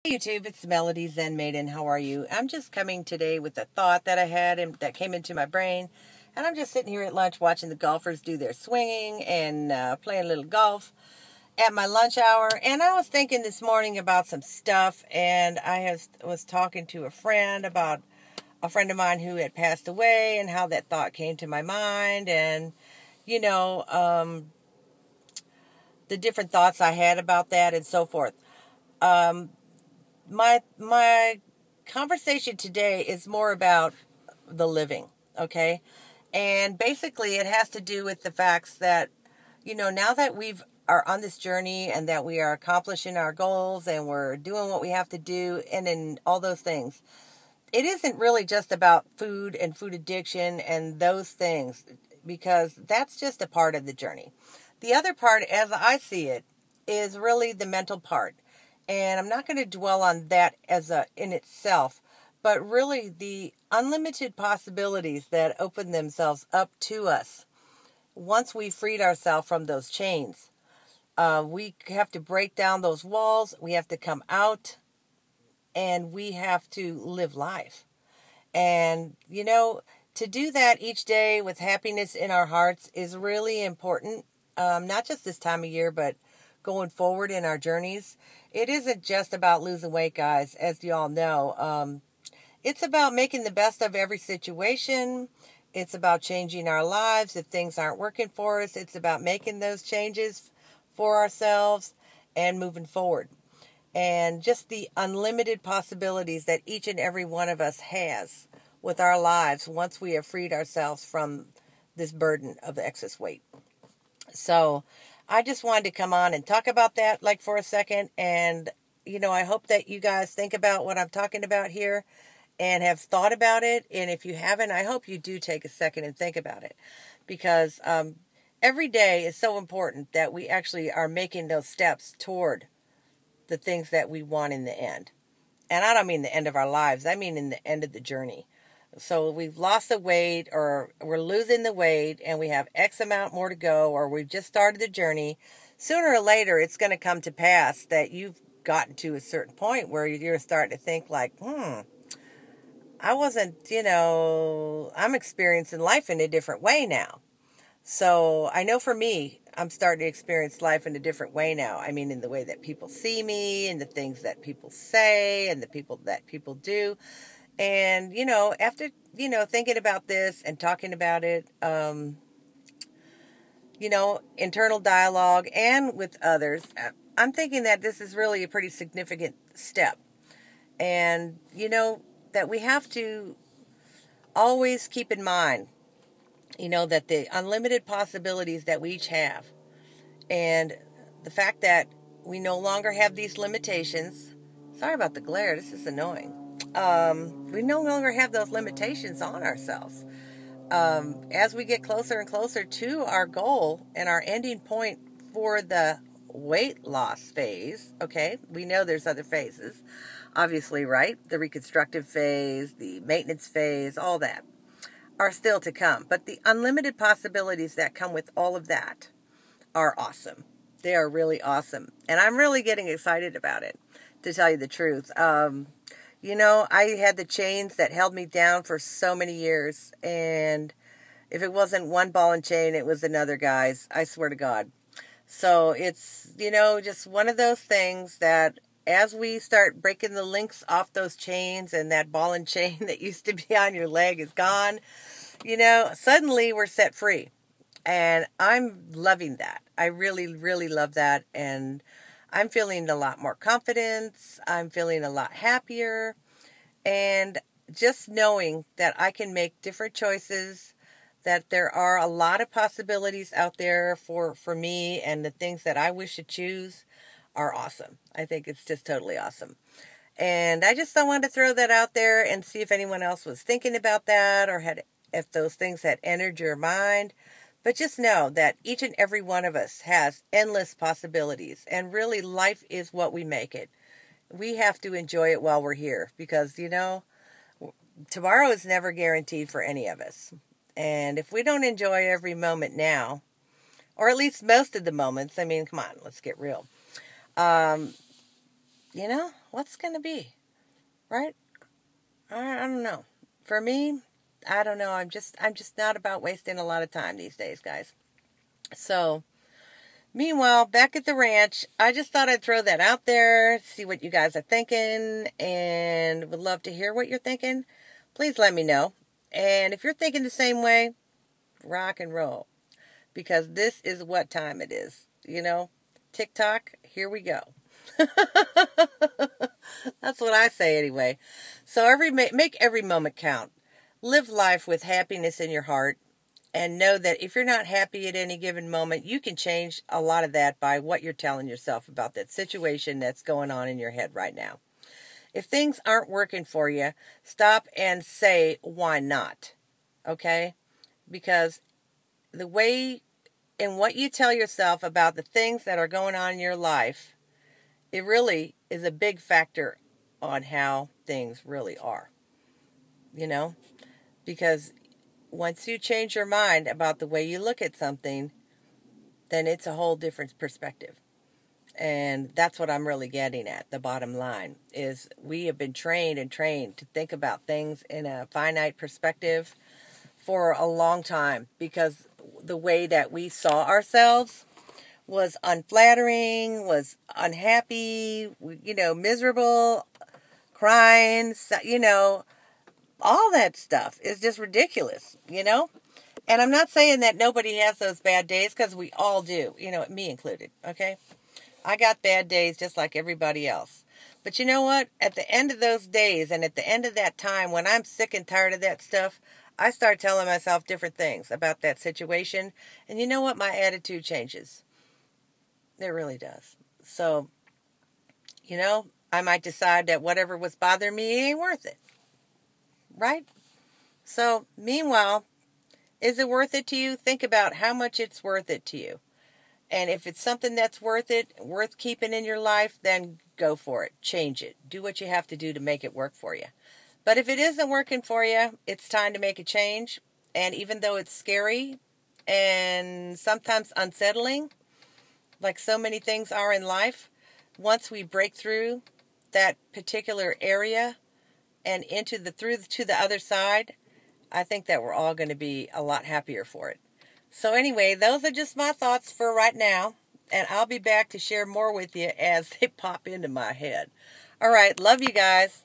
Hey YouTube, it's Melody Zen Maiden. How are you? I'm just coming today with a thought that I had and that came into my brain. And I'm just sitting here at lunch watching the golfers do their swinging and playing a little golf at my lunch hour. And I was thinking this morning about some stuff. And was talking to a friend about a friend of mine who had passed away and how that thought came to my mind. And, you know, the different thoughts I had about that and so forth. My conversation today is more about the living, okay? And basically it has to do with the facts that, now that are on this journey and that we are accomplishing our goals and we're doing what we have to do and in all those things, it isn't really just about food and food addiction and those things, because that's just a part of the journey. The other part, as I see it, is really the mental part. And I'm not going to dwell on that in itself, but really the unlimited possibilities that open themselves up to us once we freed ourselves from those chains. We have to break down those walls. We have to come out and we have to live life. And, to do that each day with happiness in our hearts is really important. Not just this time of year, but going forward in our journeys. It isn't just about losing weight, guys, as you all know. It's about making the best of every situation. It's about changing our lives if things aren't working for us. It's about making those changes for ourselves and moving forward. And just the unlimited possibilities that each and every one of us has with our lives once we have freed ourselves from this burden of excess weight. So I just wanted to come on and talk about that for a second. And, I hope that you guys think about what I'm talking about here and have thought about it. And if you haven't, I hope you do take a second and think about it, because every day is so important that we actually are making those steps toward the things that we want in the end. And I don't mean the end of our lives. I mean in the end of the journey. So we've lost the weight, or we're losing the weight, and we have X amount more to go, or we've just started the journey. Sooner or later, it's going to come to pass that you've gotten to a certain point where you're starting to think I wasn't, I'm experiencing life in a different way now. So I know for me, I'm starting to experience life in a different way now. I mean, in the way that people see me and the things that people say and the people that people do. And, after, thinking about this and talking about it, internal dialogue and with others, I'm thinking that this is really a pretty significant step. And, that we have to always keep in mind, that the unlimited possibilities that we each have, and the fact that we no longer have these limitations. Sorry about the glare. This is annoying. We no longer have those limitations on ourselves. As we get closer and closer to our goal and our ending point for the weight loss phase, okay, we know there's other phases, obviously, right? The reconstructive phase, the maintenance phase, all that are still to come. But the unlimited possibilities that come with all of that are awesome. They are really awesome. And I'm really getting excited about it, to tell you the truth. I had the chains that held me down for so many years. And if it wasn't one ball and chain, it was another, guys. I swear to God. So it's, just one of those things that as we start breaking the links off those chains and that ball and chain that used to be on your leg is gone, suddenly we're set free. And I'm loving that. I really, really love that. And I'm feeling a lot more confidence. I'm feeling a lot happier. And just knowing that I can make different choices, that there are a lot of possibilities out there for me, and the things that I wish to choose are awesome. I think it's just totally awesome. And I just wanted to throw that out there and see if anyone else was thinking about that, or if those things had entered your mind. But just know that each and every one of us has endless possibilities. And really, life is what we make it. We have to enjoy it while we're here. Because, tomorrow is never guaranteed for any of us. And if we don't enjoy every moment now, or at least most of the moments, I mean, come on, let's get real. what's going to be? Right? I don't know. For me, I don't know. I'm just not about wasting a lot of time these days, guys. So, meanwhile, back at the ranch, I just thought I'd throw that out there, see what you guys are thinking, and would love to hear what you're thinking. Please let me know. And if you're thinking the same way, rock and roll. Because this is what time it is. You know, TikTok, here we go. That's what I say anyway. So make every moment count. Live life with happiness in your heart. And know that if you're not happy at any given moment, you can change a lot of that by what you're telling yourself about that situation that's going on in your head right now. If things aren't working for you, stop and say, why not? Okay? Because the way and what you tell yourself about the things that are going on in your life, it really is a big factor on how things really are. You know? Because once you change your mind about the way you look at something, then it's a whole different perspective. And that's what I'm really getting at. The bottom line is we have been trained to think about things in a finite perspective for a long time, because the way that we saw ourselves was unflattering, was unhappy, miserable, crying, all that stuff is just ridiculous, And I'm not saying that nobody has those bad days, because we all do, me included, okay? I got bad days just like everybody else. But you know what? At the end of those days and at the end of that time, when I'm sick and tired of that stuff, I start telling myself different things about that situation. And you know what? My attitude changes. It really does. So, I might decide that whatever was bothering me ain't worth it. Right? So, meanwhile, is it worth it to you? Think about how much it's worth it to you. And if it's something that's worth it, worth keeping in your life, then go for it. Change it. Do what you have to do to make it work for you. But if it isn't working for you, it's time to make a change. And even though it's scary and sometimes unsettling, like so many things are in life, once we break through that particular area and through to the other side, I think that we're all going to be a lot happier for it. So anyway, those are just my thoughts for right now. And I'll be back to share more with you as they pop into my head. All right. Love you guys.